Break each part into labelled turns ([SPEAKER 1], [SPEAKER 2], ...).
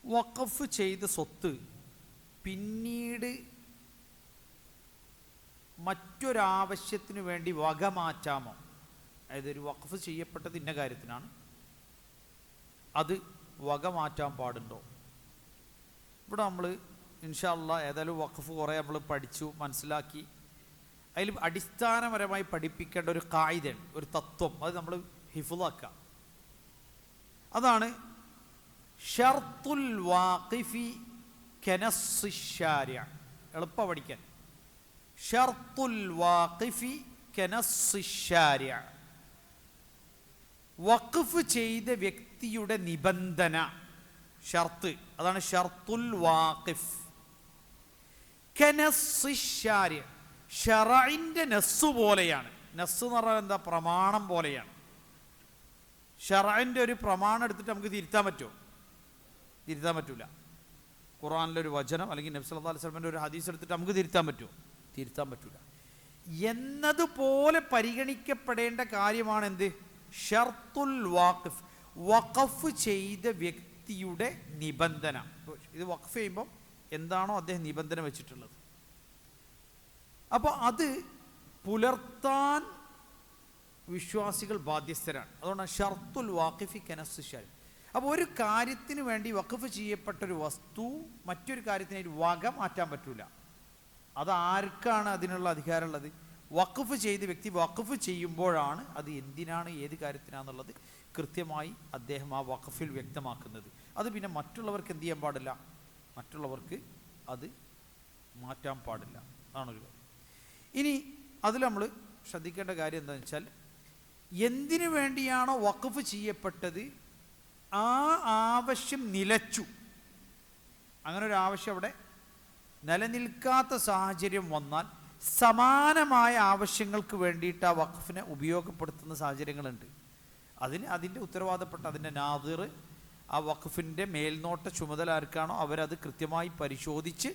[SPEAKER 1] വഖഫ് ചെയ്ത സ്വത്ത് പിന്നീട് മറ്റൊരാവശ്യത്തിന് വേണ്ടി വകമാറ്റാമോ? അതായത് ഒരു വഖഫ് ചെയ്യപ്പെട്ടത് ഇന്ന കാര്യത്തിനാണ്, അത് വകമാറ്റാൻ പാടുണ്ടോ? ഇവിടെ നമ്മൾ ഇൻഷാ അല്ലാഹ് ഏതായാലും വഖഫ് കുറേ നമ്മൾ പഠിച്ചു മനസ്സിലാക്കി. അതിൽ അടിസ്ഥാനപരമായി പഠിപ്പിക്കേണ്ട ഒരു ഖായിദയാണ്, ഒരു തത്വം, അത് നമ്മൾ ഹിഫ്ളാക്കുക. അതാണ് ഷർത്തുൽ വാഖിഫി കനസ്സി ശാരിഅ. എളുപ്പം പഠിക്കാൻ. ഷർത്തുൽ വാഖിഫി കനസ്സി ശാരിഅ. വഖഫ് ചെയ്ത വ്യക്തിയുടെ നിബന്ധന, ഷർത്ത്, അതാണ് ഷർത്തുൽ വാഖിഫ്. കനസ്സി ശാരിഅ, ശറഇന്റെ നസ്സ് പോലെയാണ്. നസ്സ് എന്ന് പറഞ്ഞാൽ എന്താ? പ്രമാണം പോലെയാണ്. ശറഇന്റെ ഒരു പ്രമാണം എടുത്തിട്ട് നമുക്ക് തിരുത്താൻ പറ്റുമോ? തിരുത്താൻ പറ്റില്ല. ഖുർആനിലൊരു വചനം അല്ലെങ്കിൽ നബി സല്ലല്ലാഹു അലൈഹി വസല്ലമയുടെ ഒരു ഹദീസ് എടുത്തിട്ട് നമുക്ക് തിരുത്താൻ പറ്റുമോ? തിരുത്താൻ പറ്റില്ല. എന്നതുപോലെ പരിഗണിക്കപ്പെടേണ്ട കാര്യമാണ് എന്ത്? ഷർത്തുൽ വാഖിഫ്, വഖഫ് ചെയ്ത വ്യക്തിയുടെ നിബന്ധന. ഇത് വഖഫ് ചെയ്യുമ്പോൾ എന്താണോ അദ്ദേഹം നിബന്ധന വെച്ചിട്ടുള്ളത്, അപ്പോൾ അത് പുലർത്താൻ വിശ്വാസികൾ ബാധ്യസ്ഥരാണ്. അതുകൊണ്ടാണ് ഷർത്തുൽ വാഖിഫി കനസ്സി ശാരിഅ. അപ്പോൾ ഒരു കാര്യത്തിന് വേണ്ടി വഖഫ് ചെയ്യപ്പെട്ടൊരു വസ്തു മറ്റൊരു കാര്യത്തിനായിട്ട് വക മാറ്റാൻ പറ്റില്ല. അത് ആർക്കാണ് അതിനുള്ള അധികാരമുള്ളത്? വഖഫ് ചെയ്ത വ്യക്തി വഖഫ് ചെയ്യുമ്പോഴാണ് അത് എന്തിനാണ്, ഏത് കാര്യത്തിനാണെന്നുള്ളത് കൃത്യമായി അദ്ദേഹം ആ വഖഫിൽ വ്യക്തമാക്കുന്നത്. അത് പിന്നെ മറ്റുള്ളവർക്ക് എന്ത് ചെയ്യാൻ പാടില്ല? മറ്റുള്ളവർക്ക് അത് മാറ്റാൻ പാടില്ല. അതാണൊരു കാര്യം. ഇനി അതിൽ നമ്മൾ ശ്രദ്ധിക്കേണ്ട കാര്യം എന്താണെന്ന് വെച്ചാൽ, എന്തിനു വേണ്ടിയാണോ വഖഫ് ചെയ്യപ്പെട്ടത് ആ ആവശ്യം നിലച്ചു, അങ്ങനെ ഒരു ആവശ്യം അവിടെ നിലനിൽക്കാത്ത സാഹചര്യം വന്നാൽ സമാനമായ ആവശ്യങ്ങൾക്ക് വേണ്ടിയിട്ട് ആ വഖഫിനെ ഉപയോഗപ്പെടുത്തുന്ന സാഹചര്യങ്ങളുണ്ട്. അതിൻ്റെ ഉത്തരവാദപ്പെട്ട അതിൻ്റെ നാദിർ, ആ വഖഫിൻ്റെ മേൽനോട്ട ചുമതല ആർക്കാണോ അവരത് കൃത്യമായി പരിശോധിച്ച്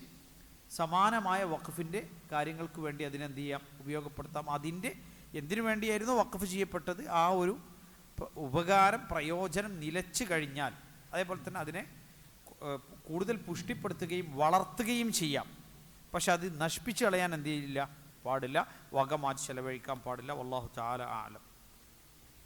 [SPEAKER 1] സമാനമായ വഖഫിൻ്റെ കാര്യങ്ങൾക്ക് വേണ്ടി അതിനെന്ത് ചെയ്യാം? ഉപയോഗപ്പെടുത്താം. അതിൻ്റെ എന്തിനു വേണ്ടിയായിരുന്നു വഖഫ് ചെയ്യപ്പെട്ടത് ആ ഒരു ഉപകാരം, പ്രയോജനം നിലച്ചു കഴിഞ്ഞാൽ അതേപോലെ തന്നെ അതിനെ കൂടുതൽ പുഷ്ടിപ്പെടുത്തുകയും വളർത്തുകയും ചെയ്യാം. പക്ഷെ അത് നശിപ്പിച്ച് കളയാൻ എന്ത് ചെയ്യില്ല? പാടില്ല. വക മാറ്റി ചെലവഴിക്കാൻ പാടില്ല. വല്ലാഹു തആല അഅലം.